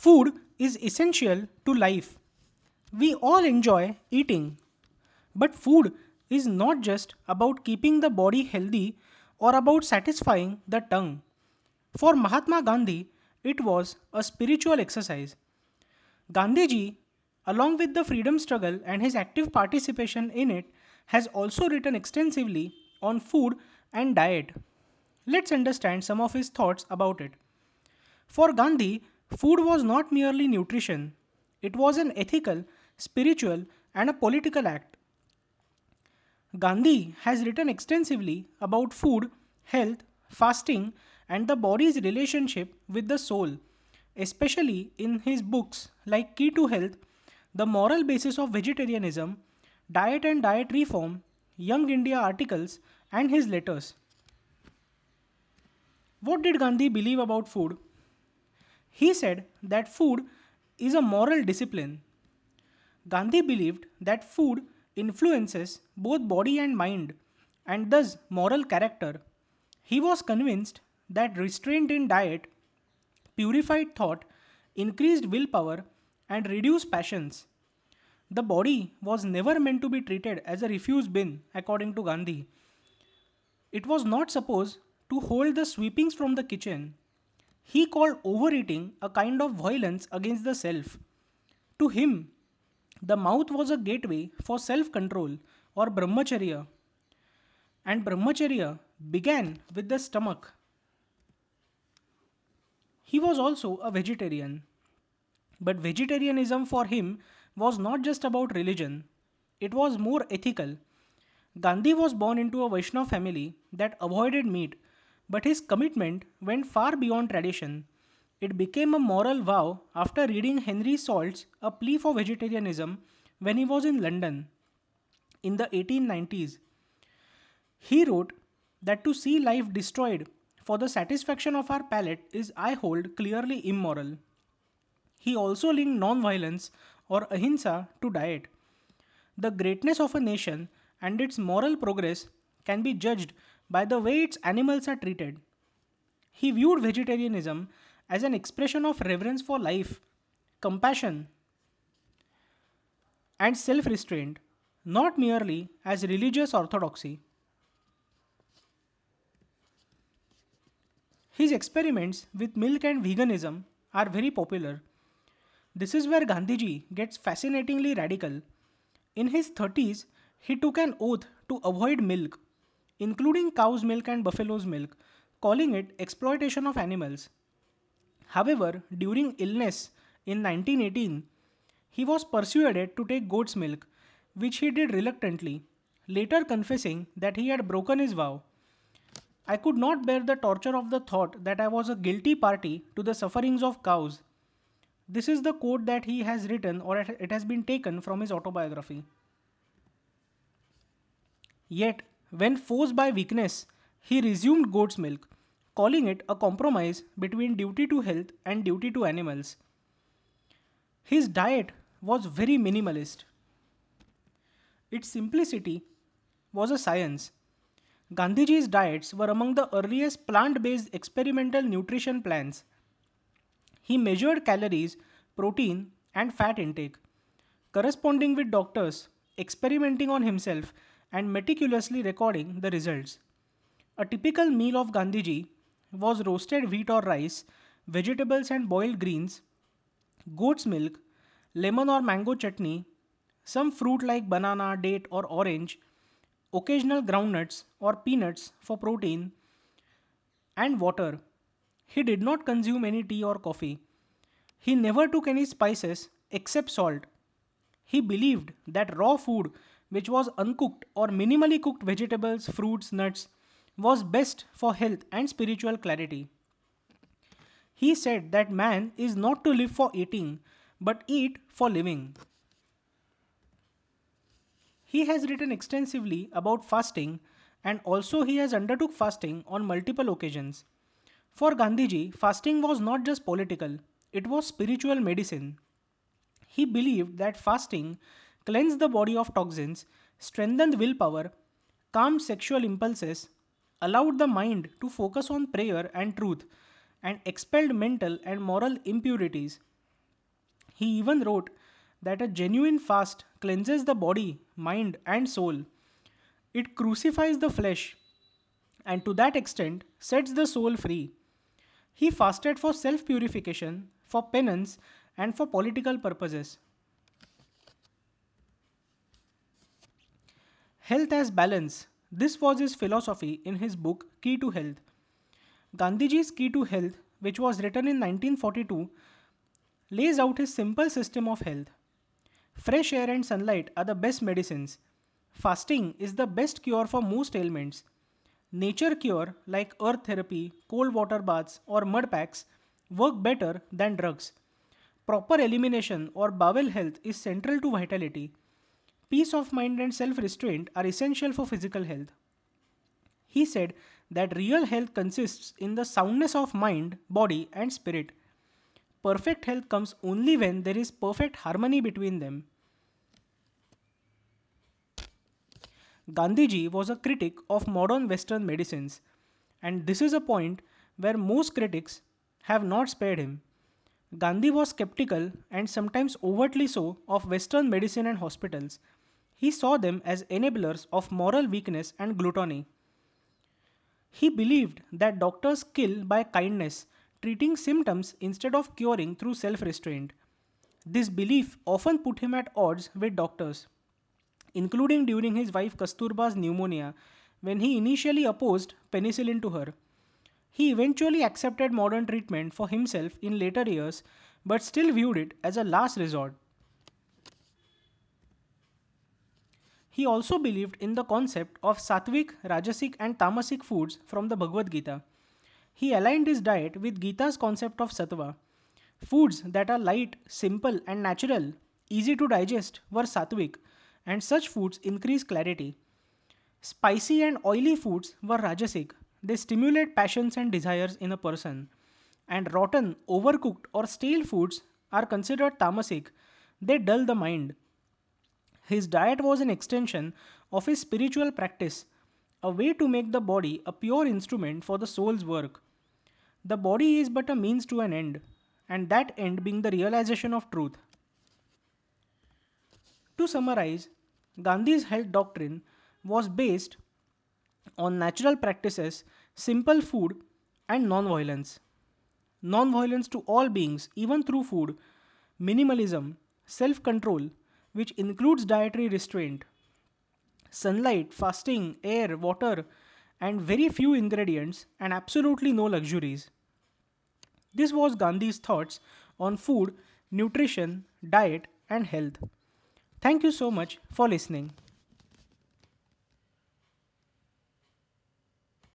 Food is essential to life. We all enjoy eating, but food is not just about keeping the body healthy or about satisfying the tongue. For Mahatma Gandhi, it was a spiritual exercise. Gandhiji, along with the freedom struggle and his active participation in it, has also written extensively on food and diet. Let's understand some of his thoughts about it. For Gandhi, food was not merely nutrition, it was an ethical, spiritual, and a political act. Gandhi has written extensively about food, health, fasting, and the body's relationship with the soul, especially in his books like Key to Health, The Moral Basis of Vegetarianism, Diet and Diet Reform, Young India articles, and his letters. What did Gandhi believe about food? He said that food is a moral discipline. Gandhi believed that food influences both body and mind and thus moral character. He was convinced that restraint in diet, purified thought, increased willpower, and reduced passions. The body was never meant to be treated as a refuse bin, according to Gandhi. It was not supposed to hold the sweepings from the kitchen. He called overeating a kind of violence against the self. To him, the mouth was a gateway for self control or brahmacharya, and brahmacharya began with the stomach. He was also a vegetarian, but vegetarianism for him was not just about religion, it was more ethical. Gandhi was born into a Vaishnava family that avoided meat, but his commitment went far beyond tradition. It became a moral vow after reading Henry Salt's A Plea for Vegetarianism when he was in London in the 1890s. He wrote that to see life destroyed for the satisfaction of our palate is, I hold, clearly immoral. He also linked non-violence or ahimsa to diet. The greatness of a nation and its moral progress can be judged by the way its animals are treated. He viewed vegetarianism as an expression of reverence for life, compassion, and self restraint, not merely as religious orthodoxy. His experiments with milk and veganism are very popular. This is where Gandhiji gets fascinatingly radical. In his 30s, he took an oath to avoid milk, including cow's milk and buffalo's milk, calling it exploitation of animals. However, during illness in 1918, he was persuaded to take goat's milk, which he did reluctantly, later confessing that he had broken his vow. I could not bear the torture of the thought that I was a guilty party to the sufferings of cows. This is the quote that he has written, or it has been taken from his autobiography. Yet, when forced by weakness, he resumed goat's milk, calling it a compromise between duty to health and duty to animals. His diet was very minimalist. Its simplicity was a science. Gandhiji's diets were among the earliest plant based experimental nutrition plans. He measured calories, protein, and fat intake, corresponding with doctors, experimenting on himself, and meticulously recording the results. A typical meal of Gandhiji was roasted wheat or rice, vegetables and boiled greens, goat's milk, lemon or mango chutney, some fruit like banana, date, or orange, occasional groundnuts or peanuts for protein, and water. He did not consume any tea or coffee. He never took any spices except salt. He believed that raw food, which was uncooked or minimally cooked vegetables, fruits, nuts, was best for health and spiritual clarity. He said that man is not to live for eating, but eat for living. He has written extensively about fasting and also he has undertook fasting on multiple occasions. For Gandhiji, fasting was not just political, it was spiritual medicine. He believed that fasting cleansed the body of toxins, strengthened willpower, calmed sexual impulses, allowed the mind to focus on prayer and truth, and expelled mental and moral impurities. He even wrote that a genuine fast cleanses the body, mind, and soul. It crucifies the flesh and to that extent sets the soul free. He fasted for self purification, for penance, and for political purposes. Health as balance. This was his philosophy in his book Key to Health. Gandhiji's Key to Health, which was written in 1942, lays out his simple system of health. Fresh air and sunlight are the best medicines. Fasting is the best cure for most ailments. Nature cure like earth therapy, cold water baths, or mud packs work better than drugs. Proper elimination or bowel health is central to vitality. Peace of mind and self restraint are essential for physical health. He said that real health consists in the soundness of mind, body, and spirit. Perfect health comes only when there is perfect harmony between them. Gandhiji was a critic of modern Western medicines, and this is a point where most critics have not spared him. Gandhi was skeptical and sometimes overtly so of Western medicine and hospitals. He saw them as enablers of moral weakness and gluttony. He believed that doctors kill by kindness, treating symptoms instead of curing through self restraint. This belief often put him at odds with doctors, including during his wife Kasturba's pneumonia, when he initially opposed penicillin to her. He eventually accepted modern treatment for himself in later years, but still viewed it as a last resort. He also believed in the concept of sattvic, rajasic, and tamasic foods from the Bhagavad Gita. He aligned his diet with Gita's concept of sattva. Foods that are light, simple, and natural, easy to digest, were sattvic, and such foods increase clarity. Spicy and oily foods were rajasic. They stimulate passions and desires in a person. And rotten, overcooked, or stale foods are considered tamasic. They dull the mind. His diet was an extension of his spiritual practice, a way to make the body a pure instrument for the soul's work. The body is but a means to an end, and that end being the realization of truth. To summarize, Gandhi's health doctrine was based on natural practices, simple food, and non-violence. Non-violence to all beings, even through food, minimalism, self-control, which includes dietary restraint, sunlight, fasting, air, water, and very few ingredients, and absolutely no luxuries. This was Gandhi's thoughts on food, nutrition, diet, and health. Thank you so much for listening.